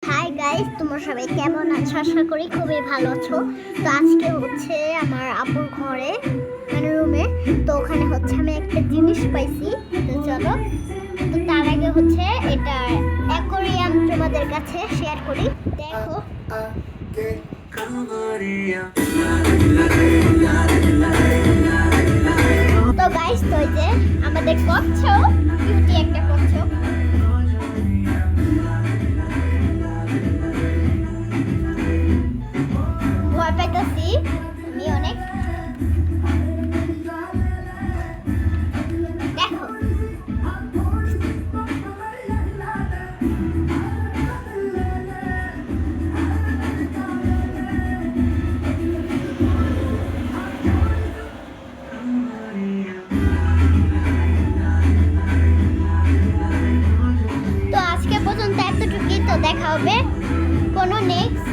Hi guys, তোমরা সবাই কেমন আছো? আশা করি খুবই ভালো আছো। তো আজকে হচ্ছে আমার আপুর ঘরে, মানে রুমে। তো ওখানে হচ্ছে আমি একটা জিনিস পাইছি। তো চলো, তো তার আগে হচ্ছে এটা অ্যাকোরিয়াম তোমাদের কাছে শেয়ার করি। দেখো, তো গাইস, তো এই যে আমাদের কচ্ছপ, কিউটি একটা কচ্ছপ। ভয় পাইতেছি আমি অনেক। দেখো, তো আজকে পর্যন্ত এতটুকুই। তো দেখা হবে কোনো নেক্সট